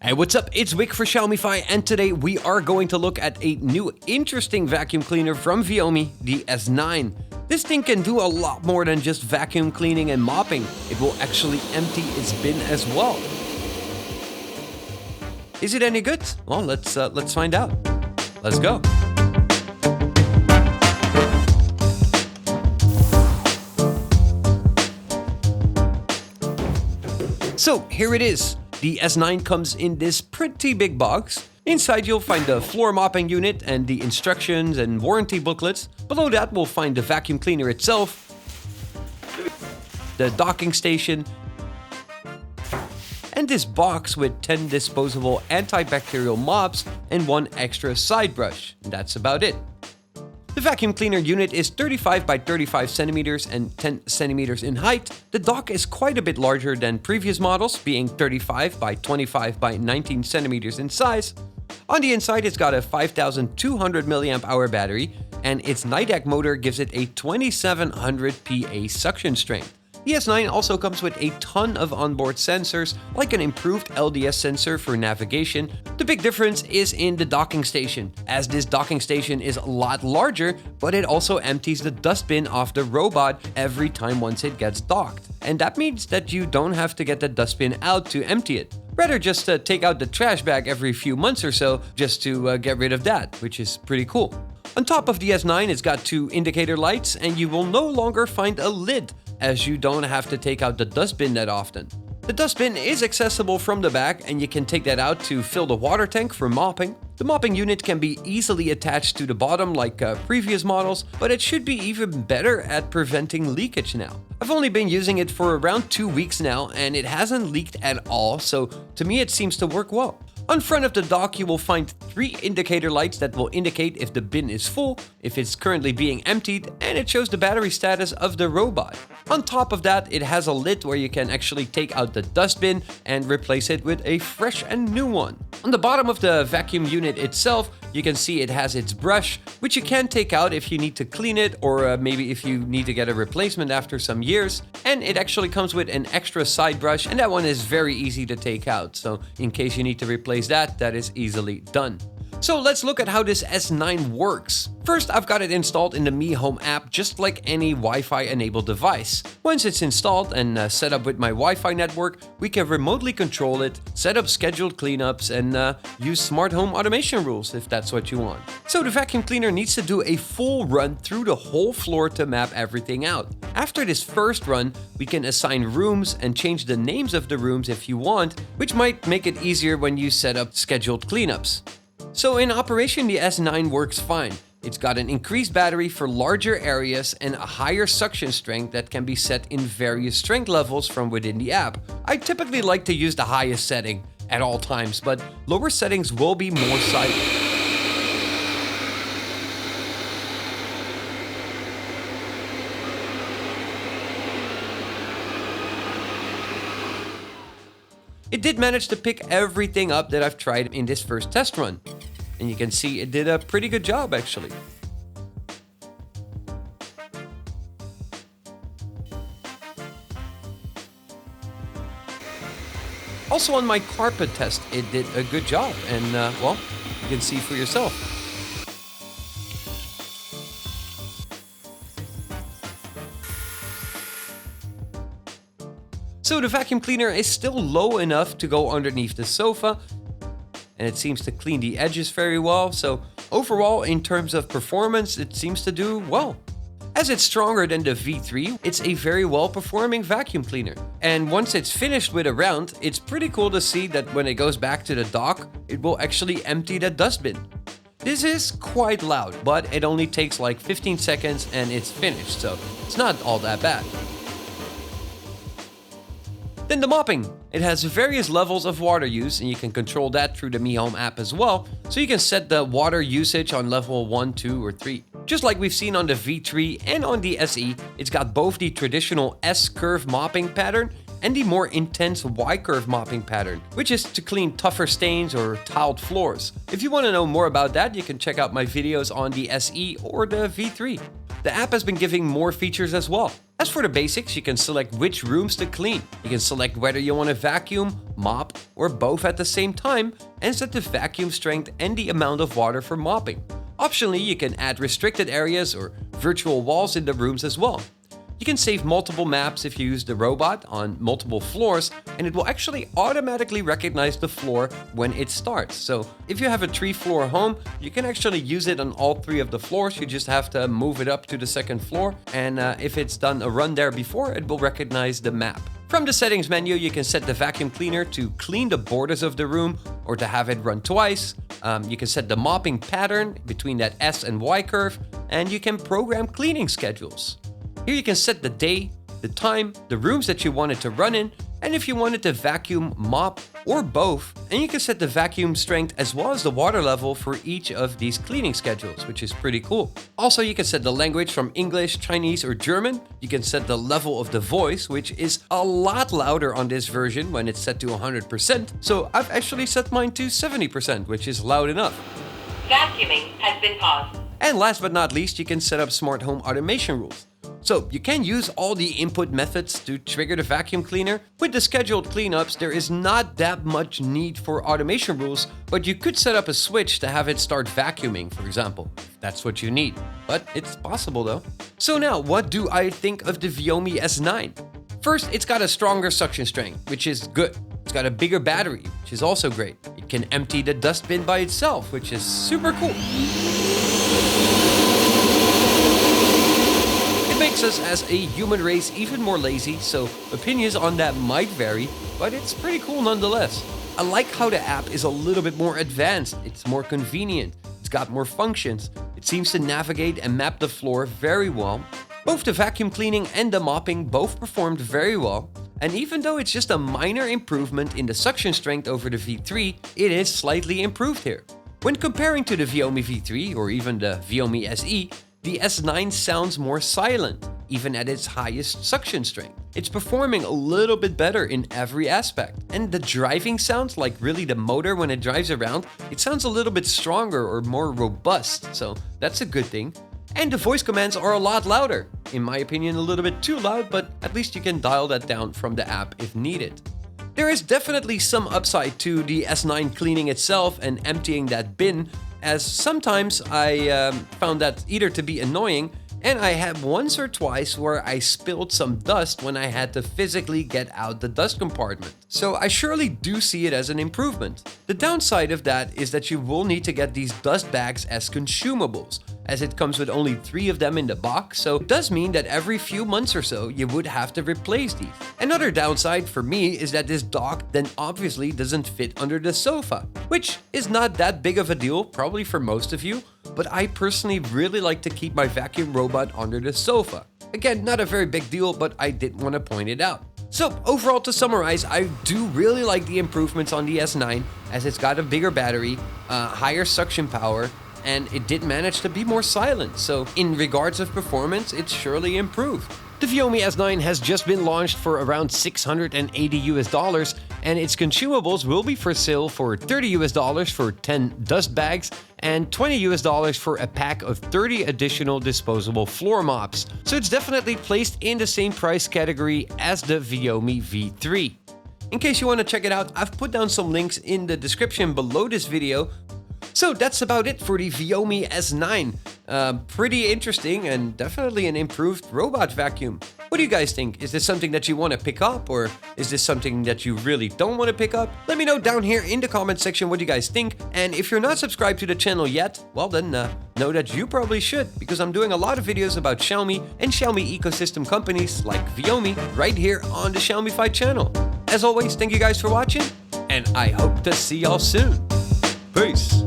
Hey, what's up? It's Wick for Xiaomify, and today we are going to look at a new interesting vacuum cleaner from Viomi, the S9. This thing can do a lot more than just vacuum cleaning and mopping. It will actually empty its bin as well. Is it any good? Well, let's find out. Let's go. So here it is. The S9 comes in this pretty big box. Inside you'll find the floor mopping unit and the instructions and warranty booklets. Below that we'll find the vacuum cleaner itself, the docking station, and this box with 10 disposable antibacterial mops and one extra side brush. And that's about it. The vacuum cleaner unit is 35 by 35 centimeters and 10 centimeters in height. The dock is quite a bit larger than previous models, being 35 by 25 by 19 centimeters in size. On the inside, it's got a 5200 mAh battery, and its NIDAC motor gives it a 2700 PA suction strength. The S9 also comes with a ton of onboard sensors, like an improved LDS sensor for navigation. The big difference is in the docking station, as this docking station is a lot larger, but it also empties the dustbin off the robot every time once it gets docked. And that means that you don't have to get the dustbin out to empty it. Rather just take out the trash bag every few months or so just to get rid of that, which is pretty cool. On top of the S9, it's got two indicator lights, and you will no longer find a lid, as you don't have to take out the dustbin that often. The dustbin is accessible from the back, and you can take that out to fill the water tank for mopping. The mopping unit can be easily attached to the bottom like previous models, but it should be even better at preventing leakage now. I've only been using it for around 2 weeks now, and it hasn't leaked at all, so to me it seems to work well. On front of the dock, you will find 3 indicator lights that will indicate if the bin is full, if it's currently being emptied, and it shows the battery status of the robot. On top of that, it has a lid where you can actually take out the dustbin and replace it with a fresh and new one. On the bottom of the vacuum unit itself, you can see it has its brush, which you can take out if you need to clean it, or maybe if you need to get a replacement after some years. And it actually comes with an extra side brush, and that one is very easy to take out. So in case you need to replace that is easily done. So let's look at how this S9 works. First, I've got it installed in the Mi Home app, just like any Wi-Fi enabled device. Once it's installed and set up with my Wi-Fi network, we can remotely control it, set up scheduled cleanups, and use smart home automation rules if that's what you want. So the vacuum cleaner needs to do a full run through the whole floor to map everything out. After this first run, we can assign rooms and change the names of the rooms if you want, which might make it easier when you set up scheduled cleanups. So in operation, the S9 works fine. It's got an increased battery for larger areas and a higher suction strength that can be set in various strength levels from within the app. I typically like to use the highest setting at all times, but lower settings will be more silent. It did manage to pick everything up that I've tried in this first test run. And you can see it did a pretty good job actually. Also on my carpet test, it did a good job. And well, you can see for yourself. So the vacuum cleaner is still low enough to go underneath the sofa, and it seems to clean the edges very well. So overall, in terms of performance, it seems to do well. As it's stronger than the V3, it's a very well-performing vacuum cleaner. And once it's finished with a round, it's pretty cool to see that when it goes back to the dock, it will actually empty the dustbin. This is quite loud, but it only takes like 15 seconds and it's finished, so it's not all that bad. Then the mopping. It has various levels of water use, and you can control that through the Mi Home app as well, so you can set the water usage on level 1, 2, or 3. Just like we've seen on the V3 and on the SE, it's got both the traditional S-curve mopping pattern and the more intense Y-curve mopping pattern, which is to clean tougher stains or tiled floors. If you want to know more about that, you can check out my videos on the SE or the V3. The app has been giving more features as well. As for the basics, you can select which rooms to clean. You can select whether you want to vacuum, mop, or both at the same time, and set the vacuum strength and the amount of water for mopping. Optionally, you can add restricted areas or virtual walls in the rooms as well. You can save multiple maps if you use the robot on multiple floors, and it will actually automatically recognize the floor when it starts. So if you have a 3-floor home, you can actually use it on all 3 of the floors. You just have to move it up to the 2nd floor, and if it's done a run there before, it will recognize the map. From the settings menu, you can set the vacuum cleaner to clean the borders of the room or to have it run twice. You can set the mopping pattern between that S and Y curve, and you can program cleaning schedules. Here you can set the day, the time, the rooms that you want it to run in, and if you wanted to vacuum, mop, or both. And you can set the vacuum strength as well as the water level for each of these cleaning schedules, which is pretty cool. Also, you can set the language from English, Chinese, or German. You can set the level of the voice, which is a lot louder on this version when it's set to 100%. So I've actually set mine to 70%, which is loud enough. Vacuuming has been paused. And last but not least, you can set up smart home automation rules. So you can use all the input methods to trigger the vacuum cleaner. With the scheduled cleanups, there is not that much need for automation rules, but you could set up a switch to have it start vacuuming, for example, if that's what you need. But it's possible though. So now, what do I think of the Viomi S9? First, it's got a stronger suction strength, which is good. It's got a bigger battery, which is also great. It can empty the dustbin by itself, which is super cool. Makes us as a human race even more lazy, so opinions on that might vary, but it's pretty cool nonetheless. I like how the app is a little bit more advanced, it's more convenient, it's got more functions, it seems to navigate and map the floor very well. Both the vacuum cleaning and the mopping both performed very well, and even though it's just a minor improvement in the suction strength over the V3, it is slightly improved here. When comparing to the Viomi V3 or even the Viomi SE, the S9 sounds more silent, even at its highest suction strength. It's performing a little bit better in every aspect. And the driving sounds, like really the motor when it drives around, it sounds a little bit stronger or more robust, so that's a good thing. And the voice commands are a lot louder. In my opinion, a little bit too loud, but at least you can dial that down from the app if needed. There is definitely some upside to the S9 cleaning itself and emptying that bin, as sometimes I found that either to be annoying, and I had once or twice where I spilled some dust when I had to physically get out the dust compartment. So I surely do see it as an improvement. The downside of that is that you will need to get these dust bags as consumables, as it comes with only 3 of them in the box, so it does mean that every few months or so you would have to replace these. Another downside for me is that this dock then obviously doesn't fit under the sofa, which is not that big of a deal probably for most of you, but I personally really like to keep my vacuum robot under the sofa. Again, not a very big deal, but I did want to point it out. So overall, to summarize, I do really like the improvements on the S9, as it's got a bigger battery, higher suction power, and it did manage to be more silent, so in regards of performance, it's surely improved. The Viomi S9 has just been launched for around $680 and its consumables will be for sale for $30 for 10 dust bags and $20 for a pack of 30 additional disposable floor mops. So it's definitely placed in the same price category as the Viomi V3. In case you want to check it out, I've put down some links in the description below this video. So that's about it for the Viomi S9. Pretty interesting and definitely an improved robot vacuum. What do you guys think? Is this something that you want to pick up, or is this something that you really don't want to pick up? Let me know down here in the comment section what you guys think. And if you're not subscribed to the channel yet, well then know that you probably should, because I'm doing a lot of videos about Xiaomi and Xiaomi ecosystem companies like Viomi right here on the Xiaomify channel. As always, thank you guys for watching, and I hope to see y'all soon. Peace.